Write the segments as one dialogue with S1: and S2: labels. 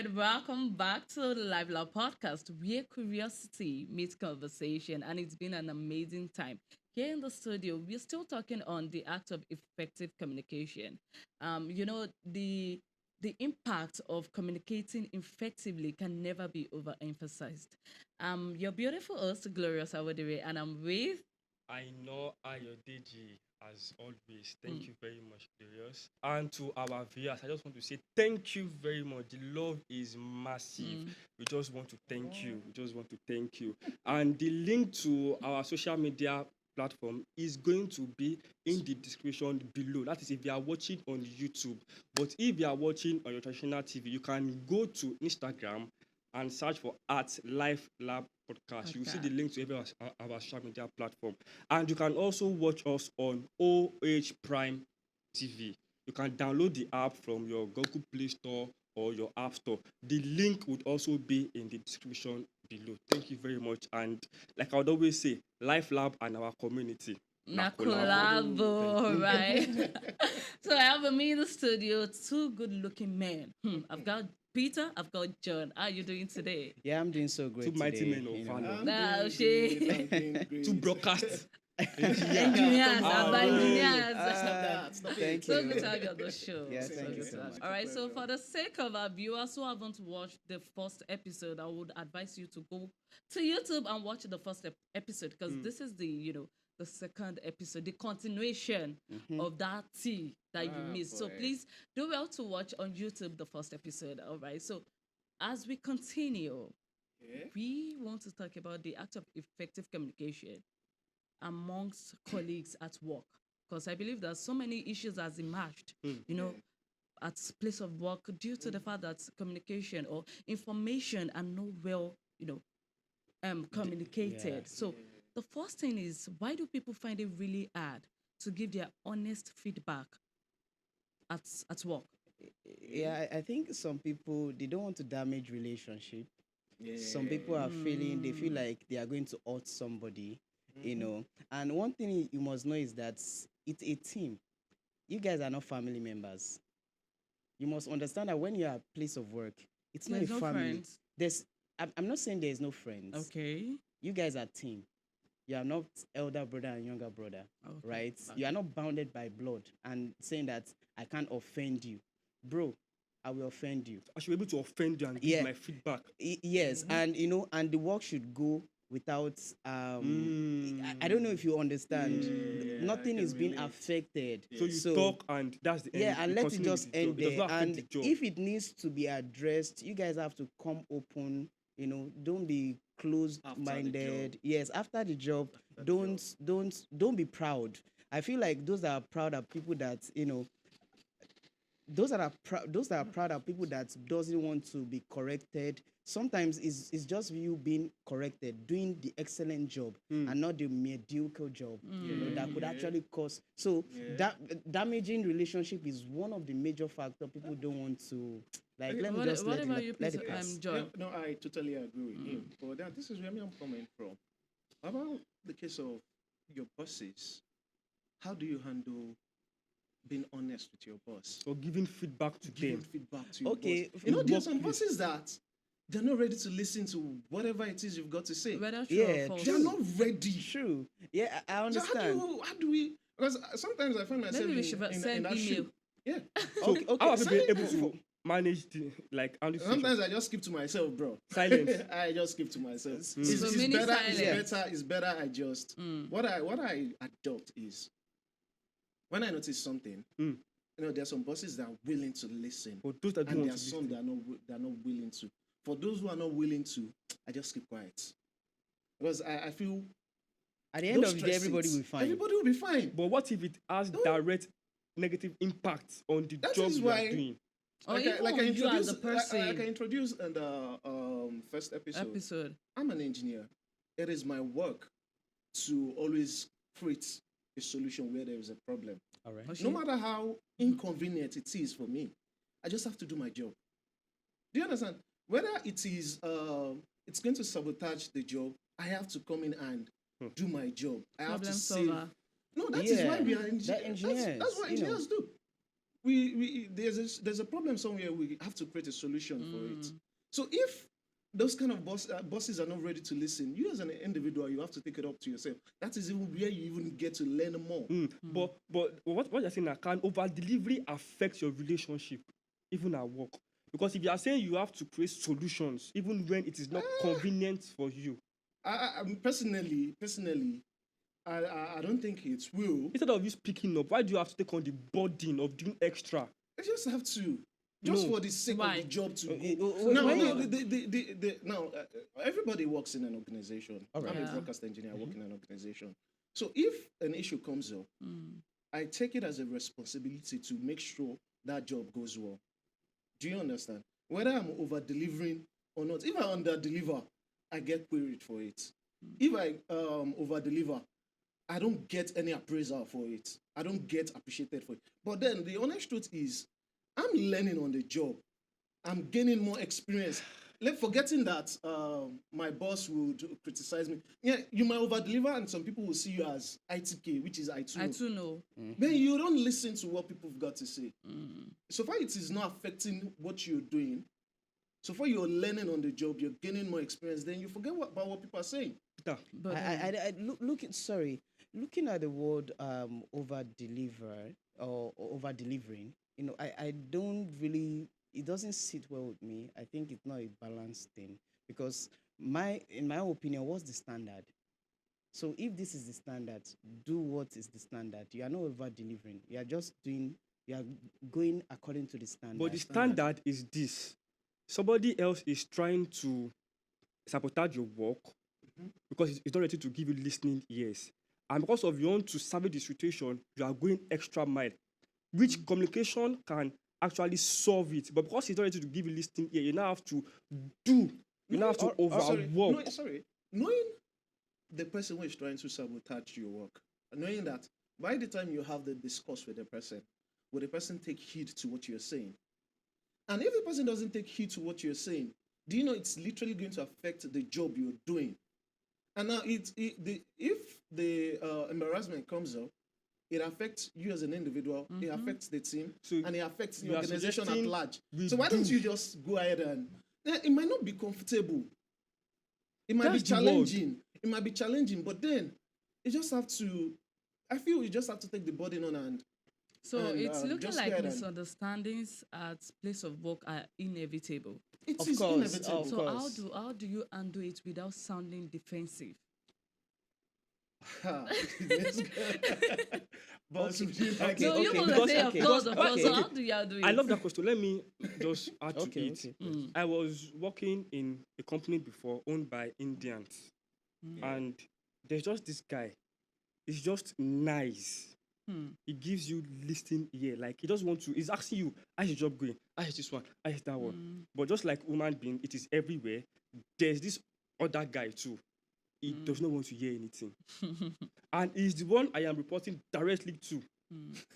S1: and welcome back to the Live Lab podcast where curiosity meets conversation, and it's been an amazing time. Here in the studio, we're still talking on the act of effective communication. The impact of communicating effectively can never be overemphasized. Your beautiful host, Glorious Awadere, and I'm with.
S2: I know Ayodeji, as always. Thank
S1: Mm,
S2: you very much, Glorious. And to our viewers, I just want to say thank you very much. The love is massive.
S1: mm.
S2: We just want to thank you. We just want to thank you. And the link to our social media platform is going to be in the description below. That is if you are watching on YouTube. But if you are watching on your traditional TV, you can go to Instagram and search for at Life Lab Podcast. You will see the
S1: Podcast.
S2: link to every our social media platform. And you can also watch us on OH Prime TV. You can download the app from your Google Play Store or your App Store. The link would also be in the description below. Thank you very much. And like I would always say, Life Lab and our community. Na
S1: Na
S2: collabo.
S1: collabo, right? So I have with me in the studio two good-looking men. I've got Peter, I've got John. How are you doing today?
S3: Yeah, I'm doing so
S2: Two
S3: great
S2: mighty
S3: today.
S2: men of
S3: you know.
S2: valor.
S4: I'm
S1: Nah,
S4: doing
S1: she-
S4: great, I'm doing great.
S2: Two broadcasts.
S1: Engineers,
S2: Ah,
S1: our
S2: right.
S1: engineers.
S4: Stop that. Stop
S3: Thank
S4: it.
S1: So
S3: you.
S1: good to have you on the show.
S3: Yeah,
S1: So
S3: thank you
S1: good
S3: so
S1: to have
S3: much.
S1: All right, so
S4: Pleasure.
S1: for the sake of our viewers who haven't watched the first episode, I would advise you to go to YouTube and watch the first episode because this is the second episode, the continuation of that tea that you
S4: Ah,
S1: missed. So
S4: boy.
S1: please do well to watch on YouTube the first episode. All right. So as we continue,
S4: Yeah.
S1: we want to talk about the act of effective communication amongst colleagues at work because I believe that so many issues has emerged, at place of work due to the fact that communication or information are not well, communicated. So the first thing is, why do people find it really hard to give their honest feedback at work?
S3: Yeah, I think some people they don't want to damage relationship. Some people are feeling they feel like they are going to hurt somebody, And one thing you must know is that it's a team. You guys are not family members. You must understand that when you're at a place of work, it's not
S1: There's
S3: a
S1: no
S3: family.
S1: friends.
S3: I'm not saying there's no friends.
S1: Okay.
S3: You guys are team. You are not elder brother and younger brother,
S1: Okay.
S3: right? You are not bounded by blood and saying that I can't offend you. Bro, I will offend you.
S2: I should be able to offend you and give
S3: Yeah.
S2: my feedback.
S3: Yes, and and the work should go without I don't know if you understand.
S4: Yeah,
S3: Nothing
S4: I can
S3: is being
S4: relate.
S3: affected.
S2: So you talk and that's the end.
S3: Yeah, and
S2: You
S3: let it
S2: continue
S3: just
S2: with the job.
S3: end
S2: It does
S3: there.
S2: not affect
S3: And
S2: the job.
S3: if it needs to be addressed, you guys have to come open. Don't be closed-minded. Yes, after the job, don't be proud. I feel like those that are proud are people that those that are proud are people that doesn't want to be corrected. Sometimes it's just you being corrected, doing the excellent job and not the mediocre job. That could actually cause that damaging relationship is one of the major factors people don't want to like. Let me just
S1: What
S3: let
S1: about
S3: it,
S1: you,
S3: let
S1: Peter?
S3: it pass.
S1: John.
S4: No, I totally agree with him. But then this is where I'm coming from. About the case of your bosses, how do you handle being honest with your boss?
S2: Or giving feedback to
S4: Giving
S2: them.
S4: feedback to your
S3: Okay,
S4: boss. There are some
S2: workplace.
S4: bosses that they're not ready to listen to whatever it is you've got to say.
S1: Whether true
S3: Yeah,
S1: or false.
S4: They're not ready.
S3: True. Yeah, I
S4: So
S3: understand.
S4: how do we? Because sometimes I find myself
S1: Maybe we
S4: in,
S1: should
S4: in,
S1: send
S4: that
S1: email.
S4: shoe. Yeah.
S2: So
S3: Okay,
S2: how have you been
S4: silent
S2: able to manage the handle situation?
S4: Sometimes I just keep to myself, bro.
S2: Silence.
S4: I just keep to myself. It's,
S1: So mini
S4: better.
S1: silence.
S4: It's better. I just what I adopt is when I notice something. There's some bosses that are willing to listen,
S2: For those that don't
S4: and
S2: want
S4: there are
S2: to
S4: some
S2: listen.
S4: that are not willing to. For those who are not willing to, I just keep quiet because I feel
S3: At the end
S4: those
S3: of the day,
S4: stress
S3: everybody
S4: seats,
S3: will be fine.
S4: Everybody will be fine.
S2: But what if it has direct negative impact on the
S4: That
S2: job
S4: is
S2: you are
S4: why-
S2: doing?
S1: Or
S4: Like
S1: even
S4: I
S1: on you as
S4: introduced,
S1: a person.
S4: like I introduced in the first episode. I'm an engineer. It is my work to always create a solution where there is a problem.
S3: All right.
S1: Okay.
S4: No matter how inconvenient it is for me, I just have to do my job. Do you understand? Whether it is it's going to sabotage the job, I have to come in and do my job. I have
S1: Problem
S4: to save.
S1: solver.
S4: No, that is
S3: Yeah,
S4: why we are
S3: that
S4: engineers.
S3: engineers,
S4: That's what
S3: you know.
S4: engineers do. there's a problem somewhere. We have to create a solution for it. So if those kind of bosses are not ready to listen, you as an individual, you have to take it up to yourself. That is even where you even get to learn more.
S2: But what you're saying now, can over delivery affect your relationship, even at work? Because if you are saying you have to create solutions, even when it is not convenient for you,
S4: Personally, I don't think it will.
S2: instead of you speaking up, why do you have to take on the burden of doing extra?
S4: I just have to, just
S2: No.
S4: for the sake
S1: Why?
S4: of the job to
S3: Okay,
S4: go.
S3: when
S4: Now,
S3: you-
S4: now, everybody works in an organization.
S3: All right.
S4: I'm a
S1: Yeah.
S4: broadcast engineer. I work in an organization. So if an issue comes up, I take it as a responsibility to make sure that job goes well. Do you understand? Whether I'm over delivering or not, if I under deliver, I get queried for it. If I over deliver, I don't get any appraisal for it. I don't get appreciated for it. But then the honest truth is, I'm learning on the job. I'm gaining more experience. Forgetting that my boss would criticize me. Yeah, you might over deliver, and some people will see you as ITK, which is I2.
S1: I too know.
S4: Then you don't listen to what people have got to say. So far, it is not affecting what you're doing. So far, you're learning on the job, you're gaining more experience. Then you forget about what people are saying.
S2: Peter,
S1: But
S3: looking at the word over deliver or over delivering, I don't really, it doesn't sit well with me. I think it's not a balanced thing because in my opinion, what's the standard? So if this is the standard, do what is the standard. You are not over delivering. You are going according to the standard.
S2: but the standard is this: somebody else is trying to sabotage your work because it's not ready to give you listening ears, and because of you want to salvage the situation, you are going extra mile, which communication can actually solve it. But because he's not ready to give you listening ear, you now have to do. You now have to overwork.
S4: Knowing the person who is trying to sabotage your work, knowing that by the time you have the discourse with the person, will the person take heed to what you're saying? And if the person doesn't take heed to what you're saying, do you know it's literally going to affect the job you're doing? And now, if the embarrassment comes up, it affects you as an individual, it affects the team,
S2: So
S4: and it affects the
S2: you are
S4: organization at
S2: suggesting
S4: large.
S2: we
S4: So why don't
S2: do.
S4: you just go ahead and... It might not be comfortable. It might
S2: That's
S4: be
S2: the word.
S4: challenging. It might be challenging, but then you just have to... I feel you just have to take the burden on and...
S1: so
S4: And,
S1: it's looking
S4: just
S1: like
S4: go ahead and-
S1: misunderstandings at place of work are inevitable.
S4: It
S3: Of
S4: is
S3: course,
S4: inevitable.
S3: of
S1: So
S3: course.
S1: how do you undo it without sounding defensive?
S4: Let's go. Boss, would you like
S1: No,
S4: to-
S1: you
S3: okay,
S1: must
S3: because-
S1: say
S3: okay,
S1: of course,
S3: okay.
S1: So how do you do it?
S2: I love that question. Let me just add to
S3: Okay,
S2: it.
S3: okay.
S2: I was working in a company before owned by Indians, and there's just this guy. He's just nice. He gives you listening ear. Like he just want to. He's asking you, "How's your job going? How's this one? How's that one?" But just like human being, it is everywhere. There's this other guy too. He does not want to hear anything, and he's the one I am reporting directly to.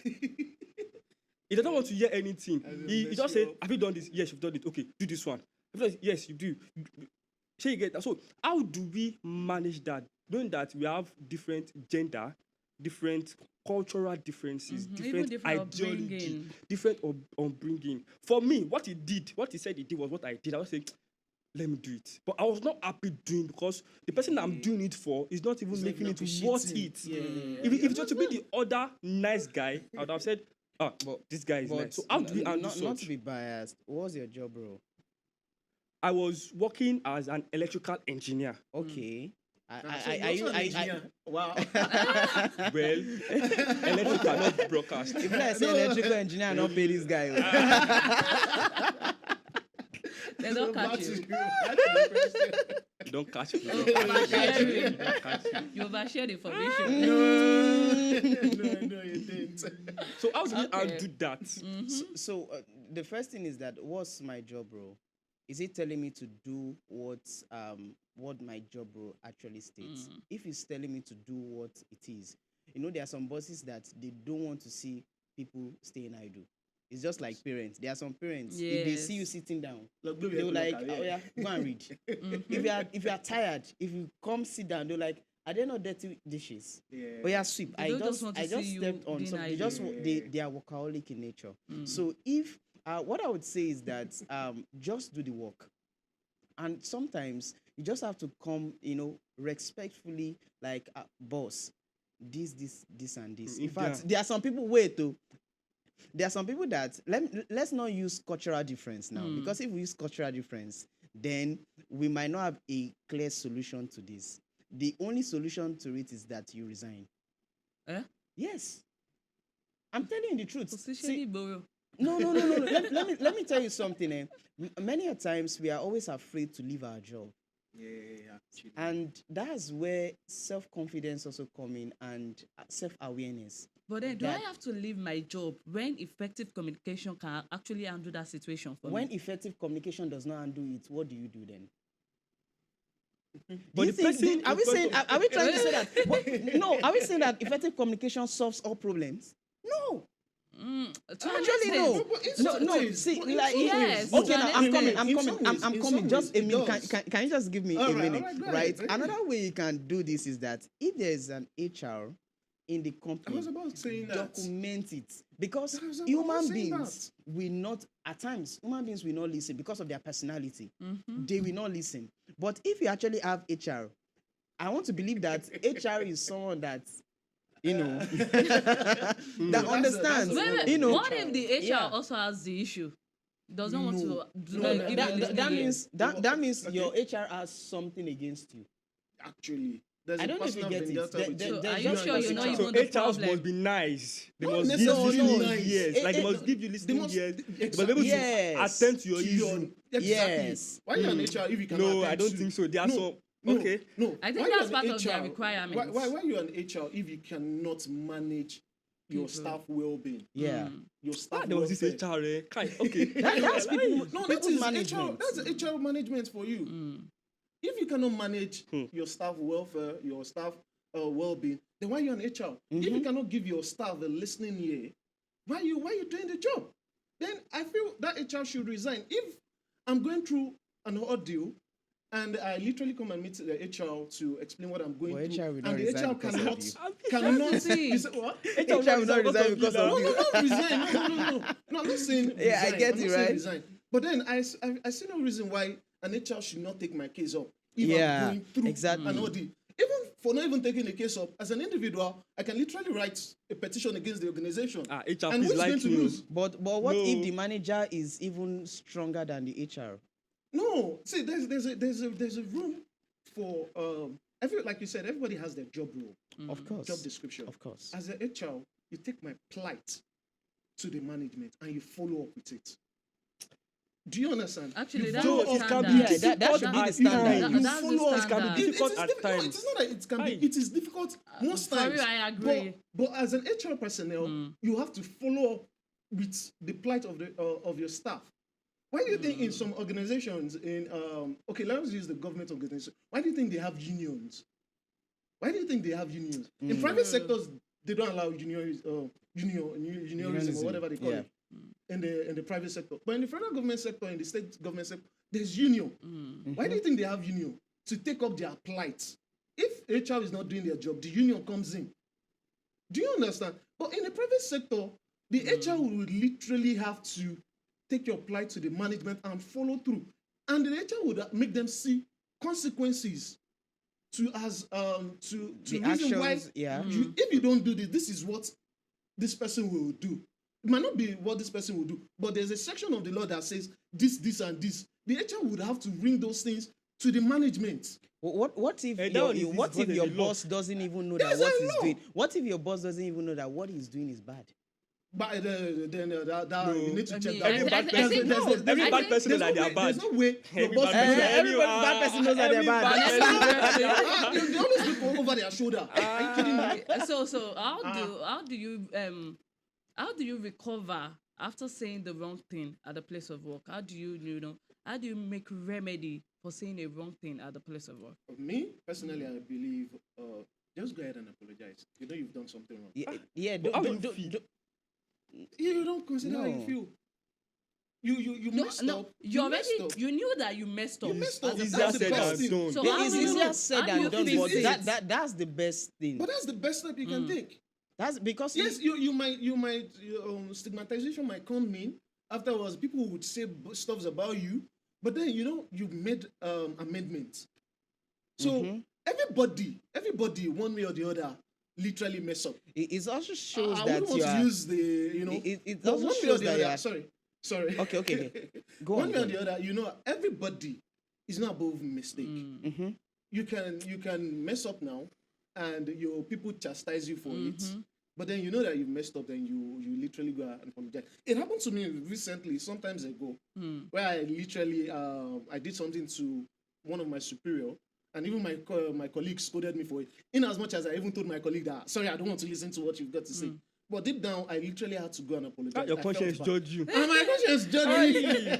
S2: He doesn't want to hear anything. He
S4: mess
S2: just
S4: you
S2: said,
S4: up.
S2: "Have you done this? Yes, you've done it. Okay, do this one." I've done it. Yes, you do. So you get that. So how do we manage that? Knowing that we have different gender, different cultural differences,
S1: Even
S2: different
S1: different
S2: ideology,
S1: upbringing.
S2: different upbringing. For me, what he said he did was what I did. I was saying, let me do it. But I was not happy doing because the person I'm doing it for is not even
S4: It's not
S2: making
S4: even
S2: it worth
S4: appreciating.
S2: it.
S4: Yeah.
S2: If it were to be the other nice guy, I would have said, this guy is nice. So how do we handle
S3: not to
S2: such?
S3: be biased, what was your job role?
S2: I was working as an electrical engineer.
S3: Okay.
S4: So you're also an engineer. Wow.
S2: Well, electrical, not broadcast.
S3: If I say electrical engineer, I not pay this guy. Oh.
S1: They don't
S4: Back
S1: catch
S4: to
S1: you.
S4: you. Back to the question.
S2: Don't catch me.
S1: Oversharing.
S2: Don't catch me.
S1: You overshare the information.
S4: No, you didn't.
S2: So how do we
S1: Okay.
S2: undo that?
S3: So the first thing is that what's my job role? Is it telling me to do what my job role actually states? If it's telling me to do what it is, there are some bosses that they don't want to see people staying idle. It's just like parents. There are some parents, if they see you
S1: Yes.
S3: sitting down,
S4: Look,
S3: they will like, oh yeah, go and read. If you are tired, if you come sit down, they're like, are they not dirty dishes?
S4: Yeah.
S3: Oh yeah, sweep.
S1: They don't just want to
S3: I just
S1: see you
S3: stepped on
S1: doing
S3: some. They
S1: hygiene.
S3: just they are workaholic in nature. So if what I would say is that just do the work, and sometimes you just have to come, respectfully, like boss, this and this. In fact, there are some people. Wait, though. There are some people that let's not use cultural difference now, because if we use cultural difference, then we might not have a clear solution to this. The only solution to it is that you resign. Yes, I'm telling you the truth. See, no. let me tell you something. Many a times we are always afraid to leave our job.
S4: Yeah, actually.
S3: And that's where self-confidence also come in, and self-awareness.
S1: But then, do I have to leave my job when effective communication can actually handle that situation for me?
S3: When effective communication does not handle it, what do you do then?
S2: But the person,
S3: are we trying to say that? No, are we saying that effective communication solves all problems? No. Actually, no. No. See, like,
S1: yes.
S3: Okay, now I'm coming. I'm
S4: In
S3: coming.
S4: some
S3: Just
S4: ways,
S3: a
S4: it
S3: minute.
S4: does.
S3: Can you just give me a minute?
S4: All right,
S3: Right.
S4: go ahead.
S3: Another way you can do this is that if there is an HR in the
S4: I
S3: company,
S4: was about saying that.
S3: document it, because
S4: I was about
S3: human
S4: saying
S3: beings will not, at times, human beings will not listen because of their personality. They will not listen. But if you actually have HR, I want to believe that HR is someone that, that understands.
S1: What if the HR
S3: Yeah.
S1: also has the issue? Does not want to
S4: No,
S1: give you a listening
S3: That
S1: ear?
S3: means that means
S4: Okay.
S3: your HR has something against you.
S4: Actually, there's
S3: I
S4: a
S3: don't know if you
S4: personal
S3: get it.
S4: vendetta
S3: There-
S4: between
S3: there-
S1: So are
S3: there's
S1: you
S3: just
S1: sure
S3: like
S1: you're not
S3: HR.
S1: even
S2: so
S1: the
S2: HRs
S1: problem?
S2: must be nice. They
S4: Not
S2: must give you
S4: necessarily
S2: listening
S4: nice.
S2: ears. Like they must
S3: no,
S2: give you listening
S4: must-
S2: ears. They must be
S4: exactly.
S2: able to
S3: Yes.
S2: attend to your
S4: To
S2: issue.
S4: your- exactly.
S3: Yes.
S4: Why are you an HR if you can
S2: No, I don't think so. There are some. Okay.
S4: No.
S1: I think
S4: Why
S1: that's
S4: you
S1: part
S4: an
S1: of their
S4: HR?
S1: requirements.
S4: Why are you an HR if you cannot manage your
S1: People.
S4: staff well-being?
S3: Yeah.
S4: Your staff
S2: There was this
S4: welfare?
S2: HR. Okay.
S3: That's people.
S4: No, that
S3: people's
S4: is
S3: management.
S4: HR. That's HR management for you. If you cannot manage your staff welfare, your staff well-being, then why are you an HR? If you cannot give your staff a listening ear, why are you doing the job? Then I feel that HR should resign. If I'm going through an ordeal and I literally come and meet the HR to explain what I'm going
S3: Well,
S4: through,
S3: HR will
S4: and
S3: not
S4: the
S3: resign
S4: HR
S3: because of
S4: cannot,
S1: See.
S4: you say what?
S3: HR will not resign because of
S4: No,
S3: you.
S4: not resign. No, I'm not saying
S3: Yeah, I
S4: resign.
S3: get
S4: I'm
S3: it,
S4: not saying
S3: right?
S4: resign. But then I see no reason why an HR should not take my case up if
S3: Yeah,
S4: I'm going through
S3: exactly.
S4: an ordeal. Even for not even taking the case up, as an individual, I can literally write a petition against the organization.
S2: HR,
S4: and
S2: please
S4: who's going
S2: like
S4: to
S2: you.
S4: lose?
S3: But what
S2: No.
S3: if the manager is even stronger than the HR?
S4: No, see, there's a room for like you said, everybody has their job role,
S3: Of course.
S4: job description.
S3: Of course.
S4: As a HR, you take my plight to the management and you follow up with it. Do you understand?
S1: Actually,
S4: You
S1: that's
S4: follow
S1: the
S4: up
S2: it can
S1: standard.
S2: be
S3: Yeah, that should be the
S2: difficult
S3: standard.
S2: at times.
S4: You
S1: That's the
S4: follow up.
S2: It can
S1: standard.
S2: be
S4: It
S2: difficult
S4: is
S2: at
S4: difficult.
S2: times.
S4: It is not that it can
S2: Aye.
S4: be. It is difficult most
S1: Sorry,
S4: times.
S1: I agree.
S4: But as an HR personnel, you have to follow up with the plight of your staff. Why do you think in some organizations, let's use the government organization. Why do you think they have unions? Why do you think they have unions? In private sectors, they don't allow unionism or whatever they call it. In the private sector, but in the federal government sector, in the state government sector, there's union. Why do you think they have union? To take up their plight. If HR is not doing their job, the union comes in. Do you understand? But in the private sector, the HR will literally have to take your plight to the management and follow through, and the HR would make them see consequences to
S3: The
S4: reason why
S3: actions, yeah.
S4: if you don't do this, this is what this person will do. It might not be what this person will do, but there's a section of the law that says this, and this. The HR would have to bring those things to the management.
S3: What if
S2: That
S3: your,
S2: one is
S3: what if
S2: because
S3: your
S2: of the law.
S3: boss doesn't even know
S4: Yes,
S3: that what
S4: I
S3: he's
S4: know.
S3: doing? What if your boss doesn't even know that what he's doing is bad?
S4: But you need to
S1: I
S4: check
S1: mean,
S4: that.
S1: I
S2: bad
S1: think
S2: person-
S1: no,
S2: every
S1: I
S2: bad
S1: think-
S2: person knows that they are
S4: There's
S2: bad.
S4: no way your
S2: Every
S4: boss
S2: bad person.
S3: Everybody bad person knows that they're
S2: Every
S3: bad.
S4: They always look over their shoulder. Are you kidding me?
S1: So how do you recover after saying the wrong thing at the place of work? How do you make remedy for saying a wrong thing at the place of work?
S4: Me personally, I believe just go ahead and apologize. You know you've done something wrong.
S3: Yeah.
S2: But how do you feel?
S4: You don't consider how you
S3: No.
S4: feel. you
S1: No,
S4: messed
S1: no,
S4: up.
S1: you
S4: messed
S1: already
S4: up.
S1: you knew that you messed up.
S4: You messed up.
S2: Easier
S4: That's the
S2: said
S4: best
S2: than
S4: thing.
S2: done.
S1: So
S3: It
S1: how
S3: is
S1: do you
S3: easier
S1: know?
S3: said
S1: How do
S3: than
S1: you
S3: done,
S1: fix
S3: but
S1: it?
S3: that's the best thing.
S4: But that's the best step you can take.
S3: That's because
S4: Yes, you might stigmatization might come in afterwards. People would say stuffs about you, but then you made amendments. So everybody, one way or the other, literally mess up.
S3: it also shows
S4: I
S3: that
S4: wouldn't want
S3: you
S4: to
S3: are.
S4: use the.
S3: It
S4: But
S3: also
S4: one way or
S3: shows
S4: the
S3: that you
S4: other.
S3: are.
S4: Sorry.
S3: Okay. Go
S4: One
S3: on.
S4: way or the other, everybody is not above mistake. You can mess up now, and your people chastise you for it. But then you know that you messed up, then you literally go and apologize. It happened to me recently, sometimes ago, where I literally I did something to one of my superior, and even my colleague scolded me for it. In as much as I even told my colleague that sorry, I don't want to listen to what you've got to say. But deep down, I literally had to go and apologize.
S2: Your
S4: I felt
S2: conscience
S4: bad.
S2: judge you.
S4: And my conscience judged me.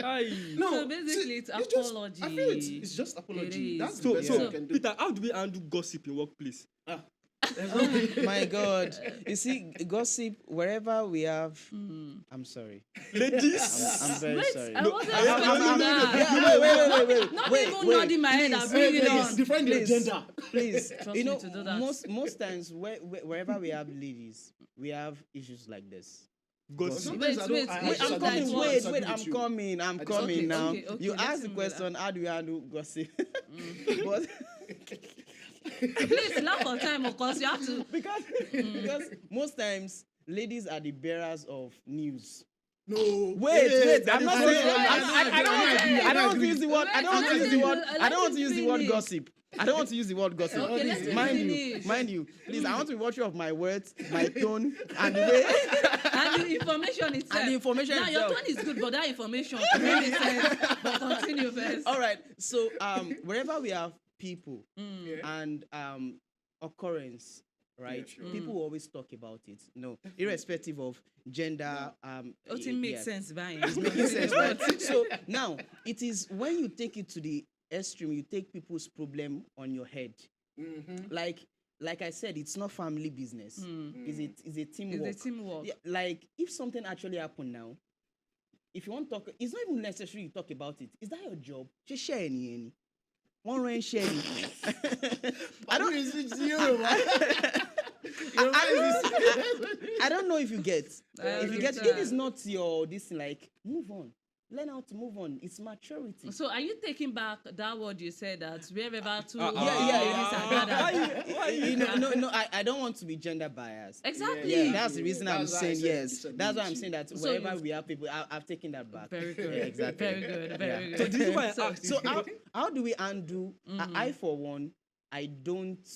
S2: Aye.
S4: No,
S1: So basically, it's
S4: just,
S1: apology.
S4: I feel it's just apology.
S1: It
S4: That's
S1: is.
S4: the best thing you
S2: So
S4: can do.
S2: Peter, how do we handle gossip in workplace?
S3: My God, you see, gossip wherever we have. I'm sorry.
S2: Ladies.
S3: I'm very
S1: Wait,
S3: sorry.
S1: I wasn't
S2: I- I-
S1: expecting that.
S3: Wait.
S1: Not
S3: wait,
S1: even
S3: wait,
S1: nodding my head. I
S3: please,
S1: bring it
S3: please,
S1: on.
S4: Define the
S3: please,
S4: agenda.
S3: Please,
S1: Trust me to do that.
S3: most times wherever we have ladies, we have issues like this.
S2: Gossip.
S4: Sometimes
S1: Wait,
S4: I don't.
S1: wait,
S4: I
S1: wait,
S4: disagree
S1: I'm
S4: with
S1: coming.
S4: you.
S1: Wait,
S4: I disagree
S3: I'm
S4: with you.
S3: coming. I'm
S4: I
S3: coming
S4: disagree.
S3: now.
S1: Okay,
S3: You
S1: let's
S3: asked the
S1: move
S3: question, how do you handle gossip? But
S1: Please, laugh on time, of course. You have to.
S3: because most times ladies are the bearers of news.
S4: No.
S3: Wait.
S2: that
S3: I'm
S2: is
S3: not
S2: so
S3: saying.
S2: wrong.
S3: I don't want to use the word. I don't want to use the word.
S1: Let
S3: I don't want
S1: him
S3: to use the word
S1: finish.
S3: gossip. I don't want to use the word gossip.
S1: Okay, let him finish.
S3: Mind you. Please, I want to be watchful of my words, my tone, and the way.
S1: And the information itself.
S3: And the information
S1: now,
S3: itself.
S1: your tone is good, but that information really sense. But continue first.
S3: All right. So wherever we have people
S4: Yeah.
S3: and occurrence, right?
S4: Yeah, sure.
S3: People always talk about it. No, irrespective of gender.
S1: It makes sense, Brian.
S3: It's making sense, right? So now it is when you take it to the extreme, you take people's problem on your head. Like I said, it's not family business. It's a teamwork.
S1: It's a teamwork.
S3: Yeah, like if something actually happened now, if you want to talk, it's not even necessary you talk about it. Is that your job? Just share any. One rain share.
S4: I don't.
S3: I don't know if you get. If you get,
S1: get
S3: if
S1: that.
S3: it's not your this, like move on. Learn how to move on. It's maturity.
S1: So, are you taking back that word you said that wherever two
S3: Yeah.
S1: ladies are gathered?
S2: Why you?
S3: No. I don't want to be gender biased.
S1: Exactly.
S3: Yeah, that's the reason I'm
S4: That's why I
S3: saying
S4: said
S3: yes.
S4: disagreed
S3: That's why
S4: with
S3: I'm
S4: you.
S3: saying that
S1: So
S3: wherever
S1: you've-
S3: we have people, I've taken that back.
S1: Very good.
S3: Yeah, exactly.
S1: Very good. Very
S3: Yeah.
S1: good.
S2: This is why I
S1: So-
S2: asked.
S3: So how do we undo? I for one, I don't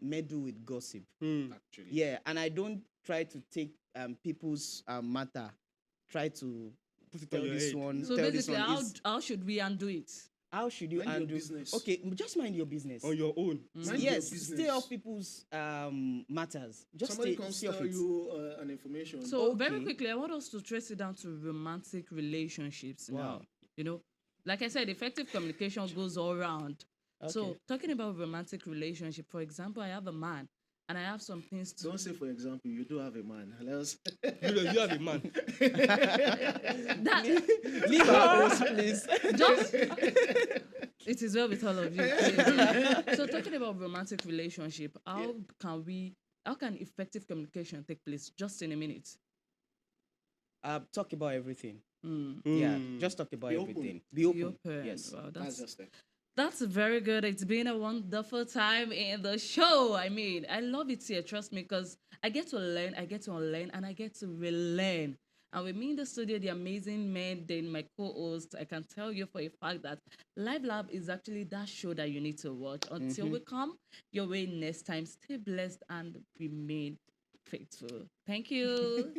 S3: meddle with gossip.
S4: Actually.
S3: Yeah, and I don't try to take people's matter. Try to
S2: Put it
S3: tell
S2: on your
S3: this
S2: head.
S3: one.
S1: So
S3: tell
S1: basically,
S3: this one.
S1: how should we undo it?
S3: How should you
S4: Mind your
S3: undo?
S4: business.
S3: Okay, just mind your business.
S2: On your own.
S4: Mind your
S3: Yes,
S4: business.
S3: stay off people's matters. Just
S4: Somebody
S3: stay,
S4: comes
S3: stay off
S4: tell
S3: it.
S4: you an information.
S1: So very
S3: Okay.
S1: quickly, I want us to trace it down to romantic relationships now. You know, like I said, effective communication goes all around. So
S3: Okay.
S1: talking about romantic relationship, for example, I have a man and I have some things to
S4: Don't say, for example, you do have a man. Let's
S2: You have a man.
S1: that
S3: Leave our house, please.
S1: just it is well with all of you. Please. So talking about romantic relationship, how can effective communication take place? Just in a minute.
S3: Talk about everything.
S1: Mm.
S3: Yeah, just talk about
S4: Be open.
S3: everything. Be open.
S1: Be open.
S3: Yes.
S1: Wow,
S4: That's just it.
S1: That's very good. It's been a wonderful time in the show. I mean, I love it here, trust me, because I get to learn, I get to unlearn, and I get to relearn. And with me in the studio, the amazing men, then my co-host, I can tell you for a fact that Live Lab is actually that show that you need to watch. Until we come your way next time, stay blessed and remain faithful. Thank you.